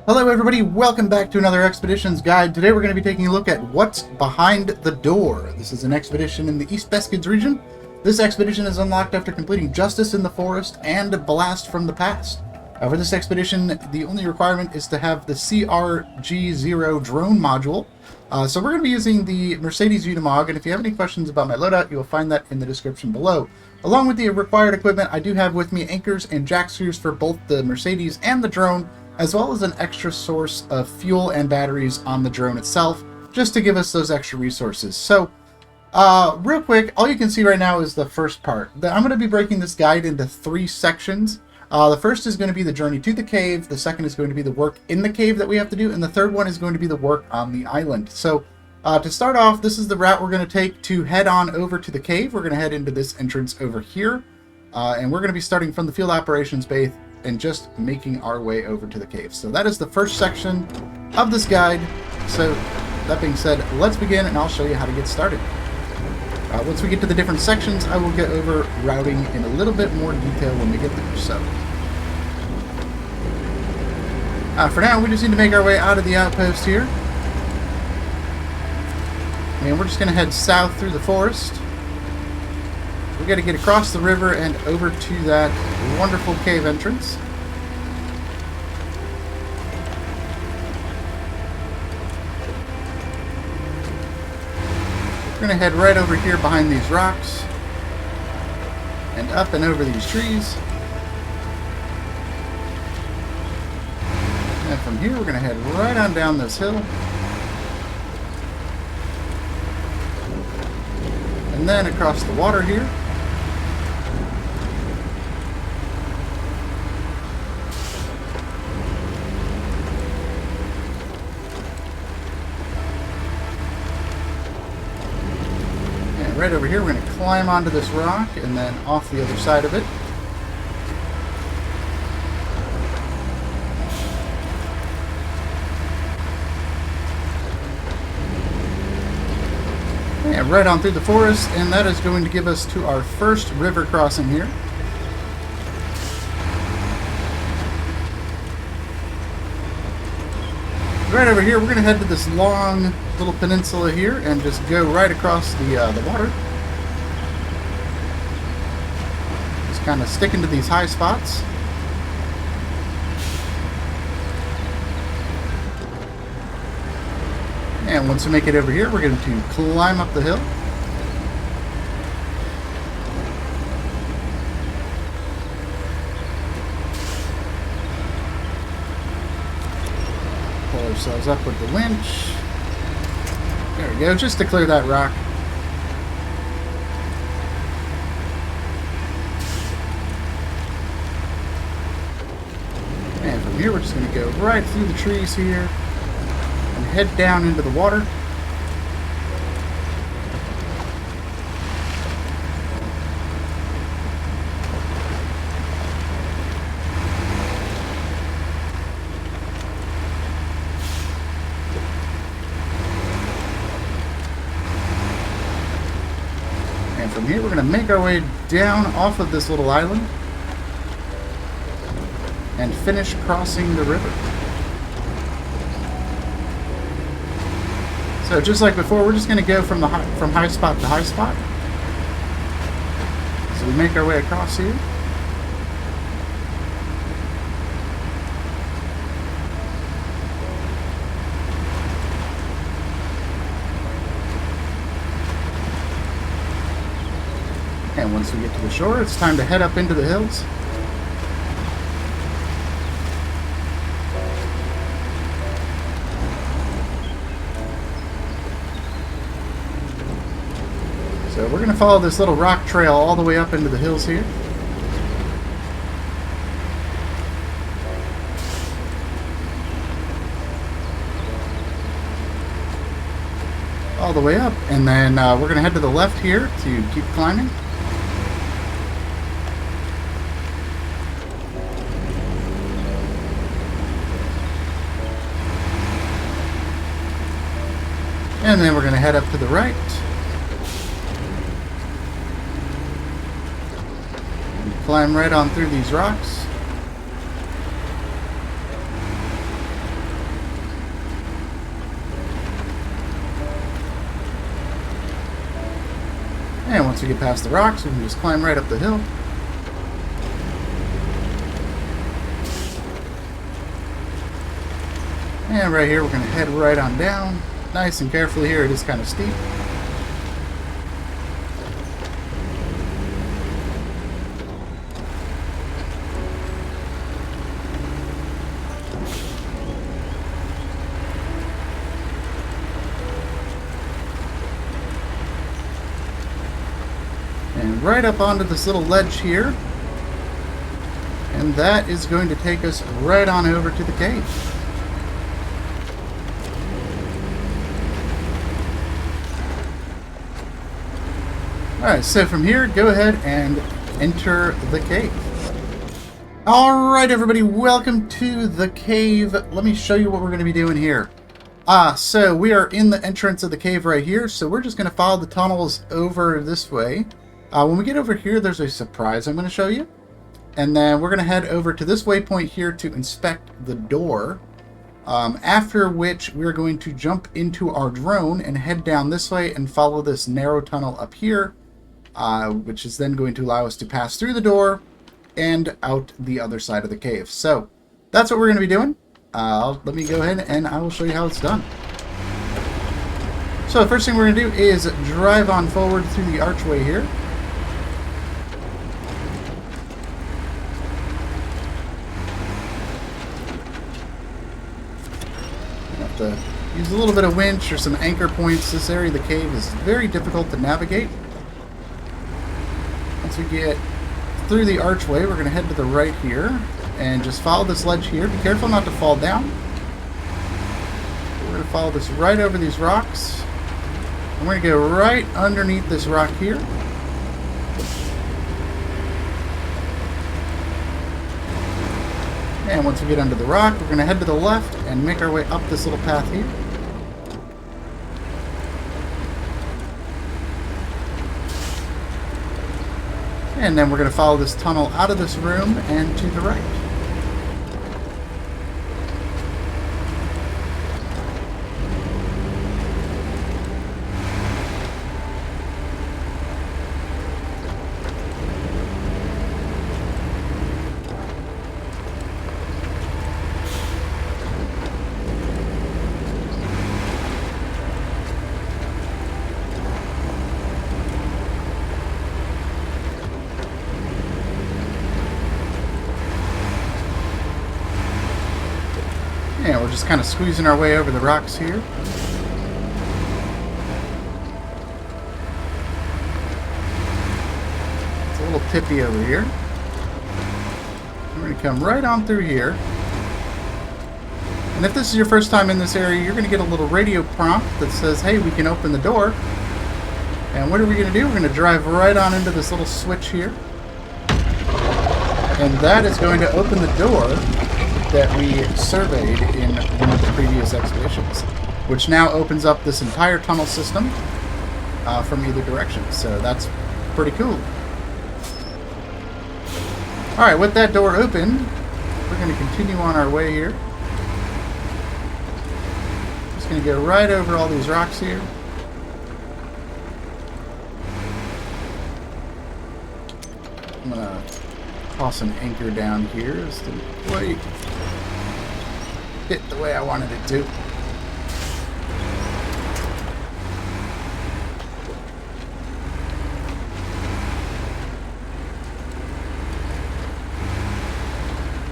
Hello everybody, welcome back to another Expeditions Guide. Today we're going to be taking a look at what's behind the door. This is an expedition in the East Beskids region. This expedition is unlocked after completing Justice in the Forest and Blast from the Past. For this expedition, the only requirement is to have the CRG0 drone module. So we're going to be using the Mercedes Unimog, and if you have any questions about my loadout, you will find that in the description below. Along with the required equipment, I do have with me anchors and jack screws for both the Mercedes and the drone, as well as an extra source of fuel and batteries on the drone itself, just to give us those extra resources. So, real quick, all you can see right now is the first part. I'm going to be breaking this guide into 3 sections. The first is going to be the journey to the cave, the second is going to be the work in the cave that we have to do, and the third one is going to be the work on the island. So, to start off, this is the route we're going to take to head on over to the cave. We're going to head into this entrance over here, and we're going to be starting from the field operations base and just making our way over to the cave. So that is the first section of this guide. So that being said, let's begin and I'll show you how to get started. Once we get to the different sections, I will get over routing in a little bit more detail when we get there. So for now, we just need to make our way out of the outpost here. And we're just going to head south through the forest. We got to get across the river and over to that wonderful cave entrance. We're going to head right over here behind these rocks and up and over these trees. And from here we're going to head right on down this hill. And then across the water here. Right over here, we're going to climb onto this rock and then off the other side of it. And right on through the forest, and that is going to give us to our first river crossing here. Right over here, we're going to head to this long little peninsula here and just go right across the water. Just kind of stick into these high spots. And once we make it over here, we're going to climb up the hill. Pull ourselves up with the winch. There we go, just to clear that rock. And from here, we're just going to go right through the trees here and head down into the water. And from here, we're going to make our way down off of this little island and finish crossing the river. So just like before, we're just going to go from high spot to high spot. So we make our way across here. And once we get to the shore, it's time to head up into the hills. So we're going to follow this little rock trail all the way up into the hills here. All the way up, and then we're going to head to the left here to keep climbing. And then we're going to head up to the right. Climb right on through these rocks. And once we get past the rocks, we can just climb right up the hill. And right here, we're going to head right on down. Nice and carefully here. It is kind of steep. And right up onto this little ledge here. And that is going to take us right on over to the cave. Alright, so from here, go ahead and enter the cave. Alright, everybody, welcome to the cave. Let me show you what we're going to be doing here. So we are in the entrance of the cave right here, so we're just going to follow the tunnels over this way. When we get over here, there's a surprise I'm going to show you. And then we're going to head over to this waypoint here to inspect the door. After which, we're going to jump into our drone and head down this way and follow this narrow tunnel up here. Which is then going to allow us to pass through the door and out the other side of the cave. So, that's what we're going to be doing. Let me go ahead and I will show you how it's done. So, the first thing we're going to do is drive on forward through the archway here. You have to use a little bit of winch or some anchor points. This area of the cave is very difficult to navigate. Once we get through the archway, we're going to head to the right here and just follow this ledge here. Be careful not to fall down. We're going to follow this right over these rocks. And we're going to go right underneath this rock here. And once we get under the rock, we're going to head to the left and make our way up this little path here. And then we're going to follow this tunnel out of this room and to the right. Yeah, we're just kind of squeezing our way over the rocks here. It's a little tippy over here. We're going to come right on through here. And if this is your first time in this area, you're going to get a little radio prompt that says, hey, we can open the door. And what are we going to do? We're going to drive right on into this little switch here. And that is going to open the door that we surveyed in one of the previous expeditions, which now opens up this entire tunnel system from either direction. So that's pretty cool. Alright, with that door open, we're going to continue on our way here. Just going to go right over all these rocks here. I'm going to toss an anchor down here just to wait. Hit the way I wanted it to.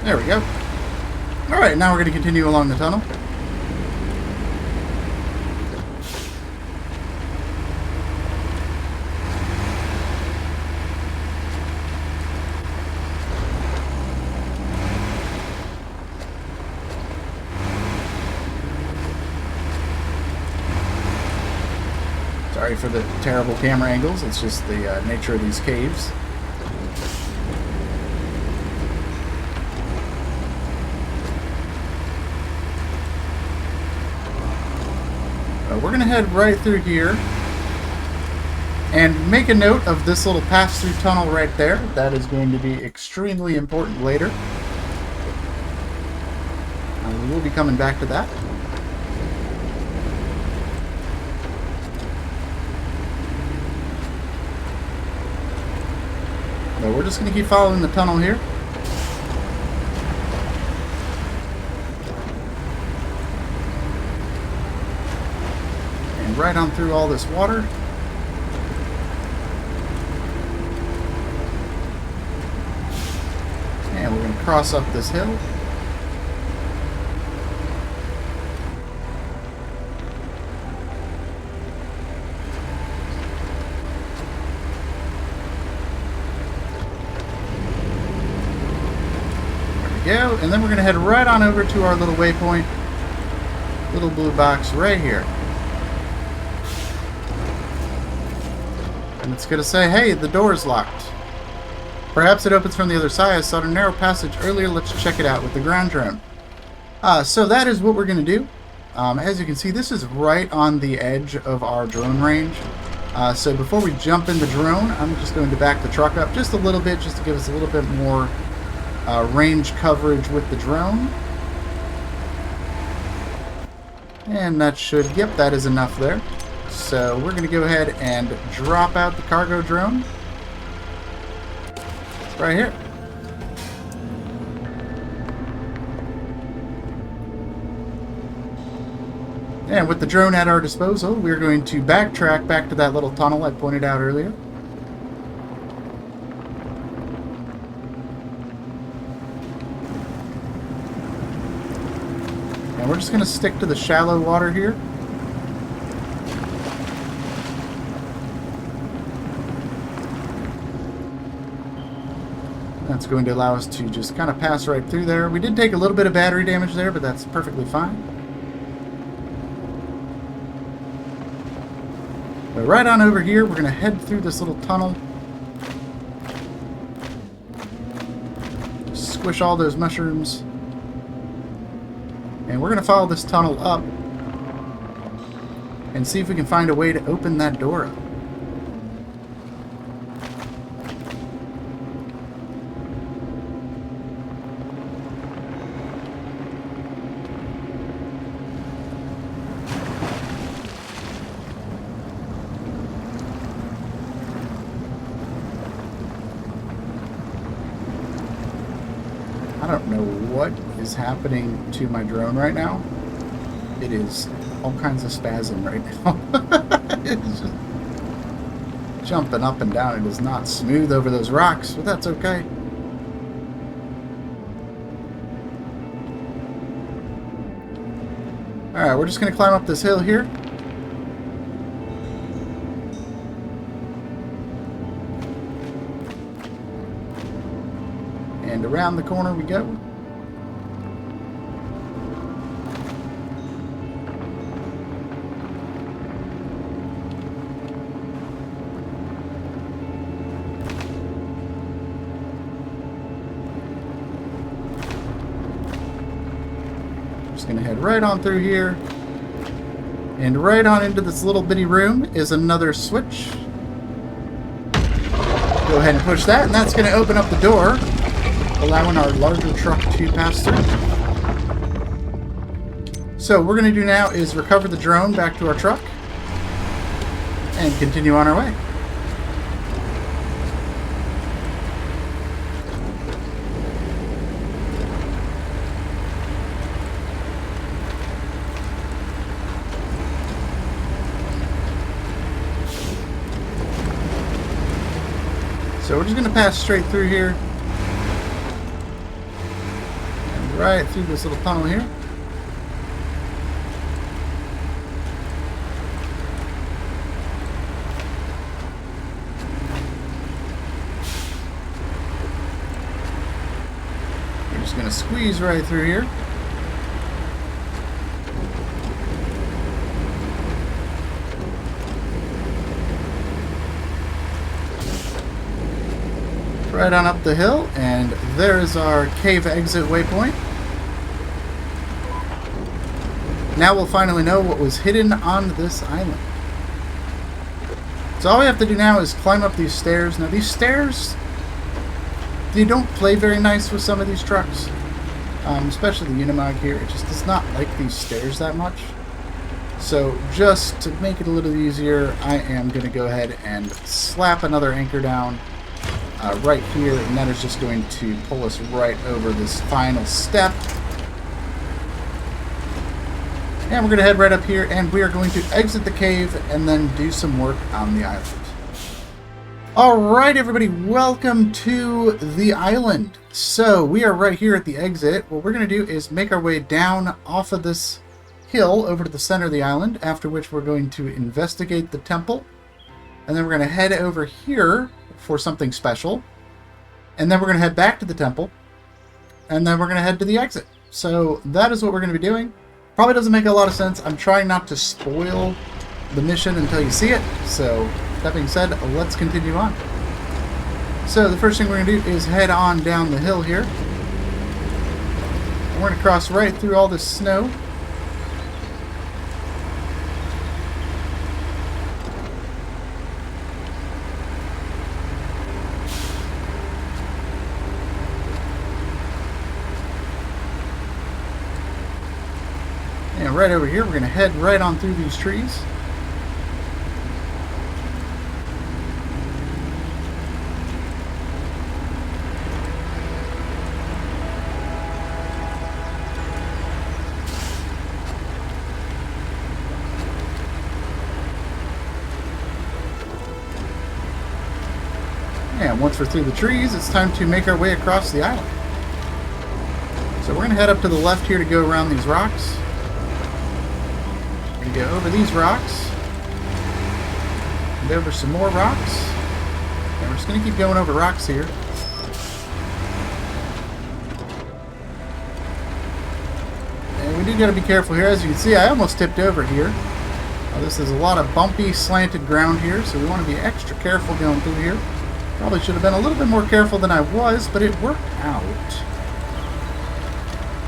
There we go. Alright, now we're going to continue along the tunnel. Sorry for the terrible camera angles, it's just the nature of these caves. We're going to head right through here and make a note of this little pass-through tunnel right there. That is going to be extremely important later. We will be coming back to that. But we're just going to keep following the tunnel here. And right on through all this water. And we're going to cross up this hill. Go, and then we're going to head right on over to our little waypoint, little blue box right here. And it's going to say, hey, the door's locked. Perhaps it opens from the other side. I saw a narrow passage earlier. Let's check it out with the ground drone. So that is what we're going to do. As you can see, this is right on the edge of our drone range. So before we jump in the drone, I'm just going to back the truck up just a little bit, just to give us a little bit more range coverage with the drone. And that should, yep, that is enough there. So we're going to go ahead and drop out the cargo drone. Right here. And with the drone at our disposal, we're going to backtrack back to that little tunnel I pointed out earlier. We're just going to stick to the shallow water here. That's going to allow us to just kind of pass right through there. We did take a little bit of battery damage there, but that's perfectly fine. But right on over here, we're going to head through this little tunnel. Squish all those mushrooms. And we're going to follow this tunnel up and see if we can find a way to open that door up. I don't know what is happening to my drone right now. It is all kinds of spasm right now. It's just jumping up and down. It is not smooth over those rocks, but that's okay. Alright, we're just going to climb up this hill here. And around the corner we go. Just going to head right on through here. And right on into this little bitty room is another switch. Go ahead and push that, and that's going to open up the door, allowing our larger truck to pass through. So what we're going to do now is recover the drone back to our truck and continue on our way. So we're just going to pass straight through here. And right through this little tunnel here. We're just going to squeeze right through here. Right on up the hill, and there is our cave exit waypoint. Now we'll finally know what was hidden on this island. So all we have to do now is climb up these stairs. Now these stairs, they don't play very nice with some of these trucks. Especially the Unimog here. It just does not like these stairs that much. So just to make it a little easier, I am going to go ahead and slap another anchor down right here, and that is just going to pull us right over this final step. And we're going to head right up here, and we are going to exit the cave and then do some work on the island. Alright everybody, welcome to the island. So we are right here at the exit. What we're going to do is make our way down off of this hill over to the center of the island, after which we're going to investigate the temple. And then we're going to head over here for something special. And then we're going to head back to the temple. And then we're going to head to the exit. So that is what we're going to be doing. Probably doesn't make a lot of sense. I'm trying not to spoil the mission until you see it. So that being said, let's continue on. So the first thing we're going to do is head on down the hill here. We're going to cross right through all this snow. And right over here, we're going to head right on through these trees. And once we're through the trees, it's time to make our way across the island. So we're going to head up to the left here to go around these rocks. We're going to go over these rocks. And over some more rocks. And we're just going to keep going over rocks here. And we do got to be careful here. As you can see, I almost tipped over here. This is a lot of bumpy, slanted ground here, so we want to be extra careful going through here. Probably should have been a little bit more careful than I was, but it worked out.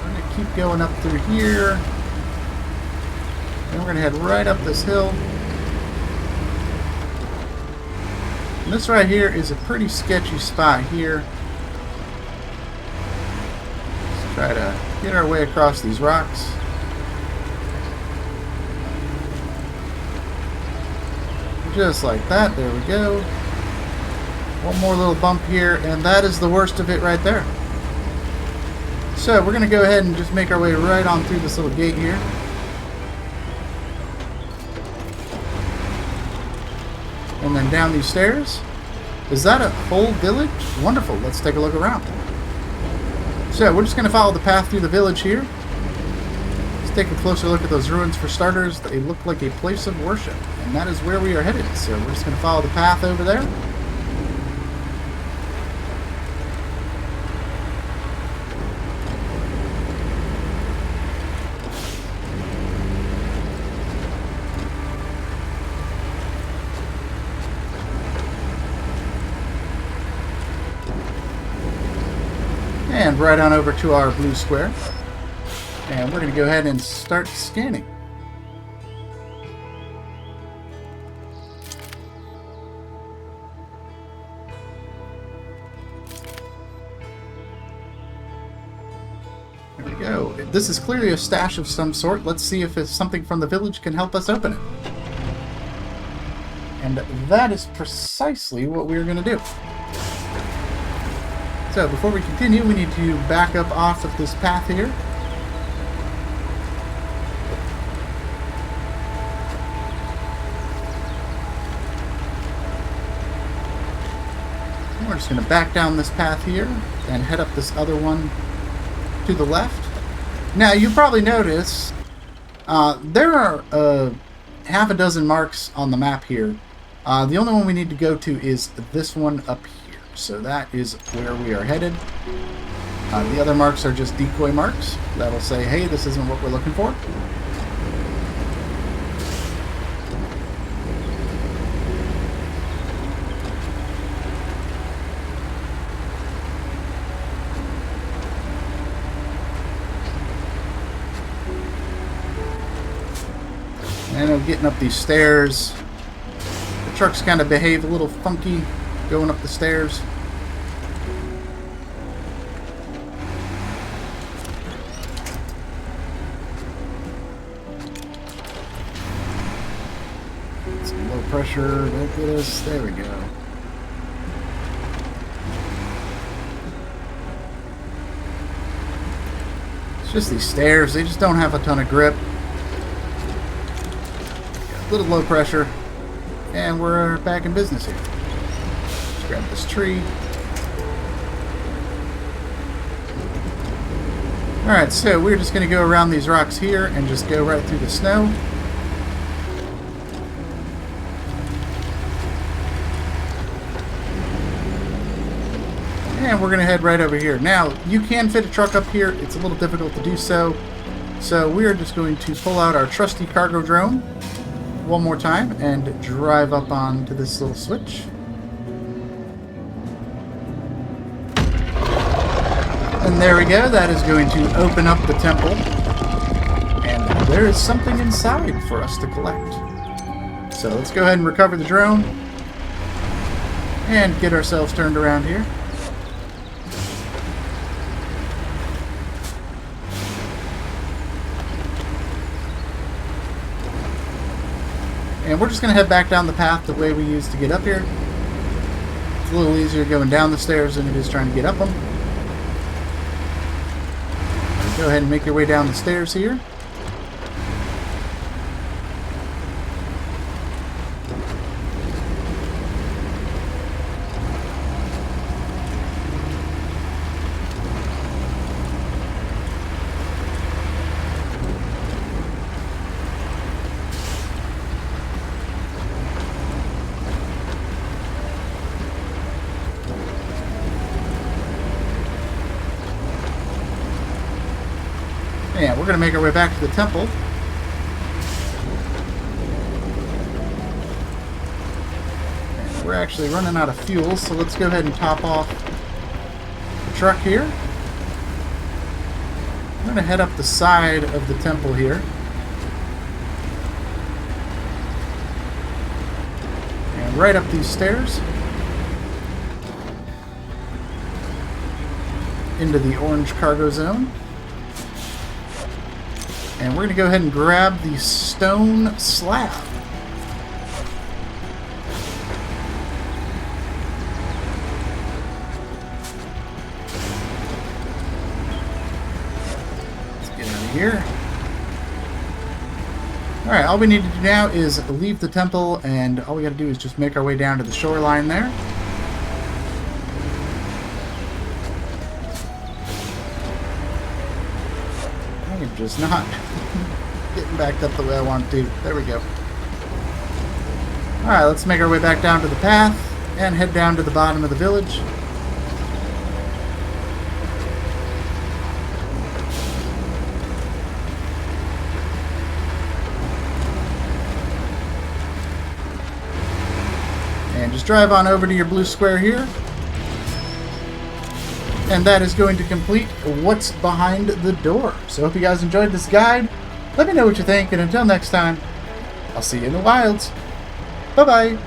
I'm going to keep going up through here. And we're going to head right up this hill. And this right here is a pretty sketchy spot here. Let's try to get our way across these rocks. Just like that. There we go. One more little bump here, and that is the worst of it right there. So we're going to go ahead and just make our way right on through this little gate here. And then down these stairs. Is that a whole village? Wonderful. Let's take a look around. So we're just going to follow the path through the village here. Let's take a closer look at those ruins for starters. They look like a place of worship, and that is where we are headed. So we're just going to follow the path over there. And right on over to our blue square. And we're going to go ahead and start scanning. There we go. This is clearly a stash of some sort. Let's see if it's something from the village can help us open it. And that is precisely what we're going to do. So before we continue, we need to back up off of this path here. And we're just going to back down this path here and head up this other one to the left. Now you probably notice there are half a dozen marks on the map here. The only one we need to go to is this one up here. So that is where we are headed. The other marks are just decoy marks. That'll say, hey, this isn't what we're looking for. And I'm getting up these stairs. The trucks kind of behave a little funky going up the stairs. Some low pressure, don't get us. There we go. Just these stairs, they just don't have a ton of grip. A little low pressure. And we're back in business here. Let's grab this tree. Alright, so we're just going to go around these rocks here and just go right through the snow. And we're going to head right over here. Now, you can fit a truck up here. It's a little difficult to do so. So we're just going to pull out our trusty cargo drone one more time and drive up onto this little switch. And there we go. That is going to open up the temple. And there is something inside for us to collect. So let's go ahead and recover the drone and get ourselves turned around here. And we're just going to head back down the path the way we used to get up here. It's a little easier going down the stairs than it is trying to get up them. Go ahead and make your way down the stairs here. Yeah, we're going to make our way back to the temple. And we're actually running out of fuel, so let's go ahead and top off the truck here. I'm going to head up the side of the temple here. And right up these stairs. Into the orange cargo zone. And we're going to go ahead and grab the stone slab. Let's get out of here. Alright, all we need to do now is leave the temple, and all we got to do is just make our way down to the shoreline there. I'm just not getting backed up the way I want to. There we go. Alright, let's make our way back down to the path and head down to the bottom of the village. And just drive on over to your blue square here. And that is going to complete what's behind the door. So I hope you guys enjoyed this guide. Let me know what you think, and until next time, I'll see you in the wilds. Bye-bye.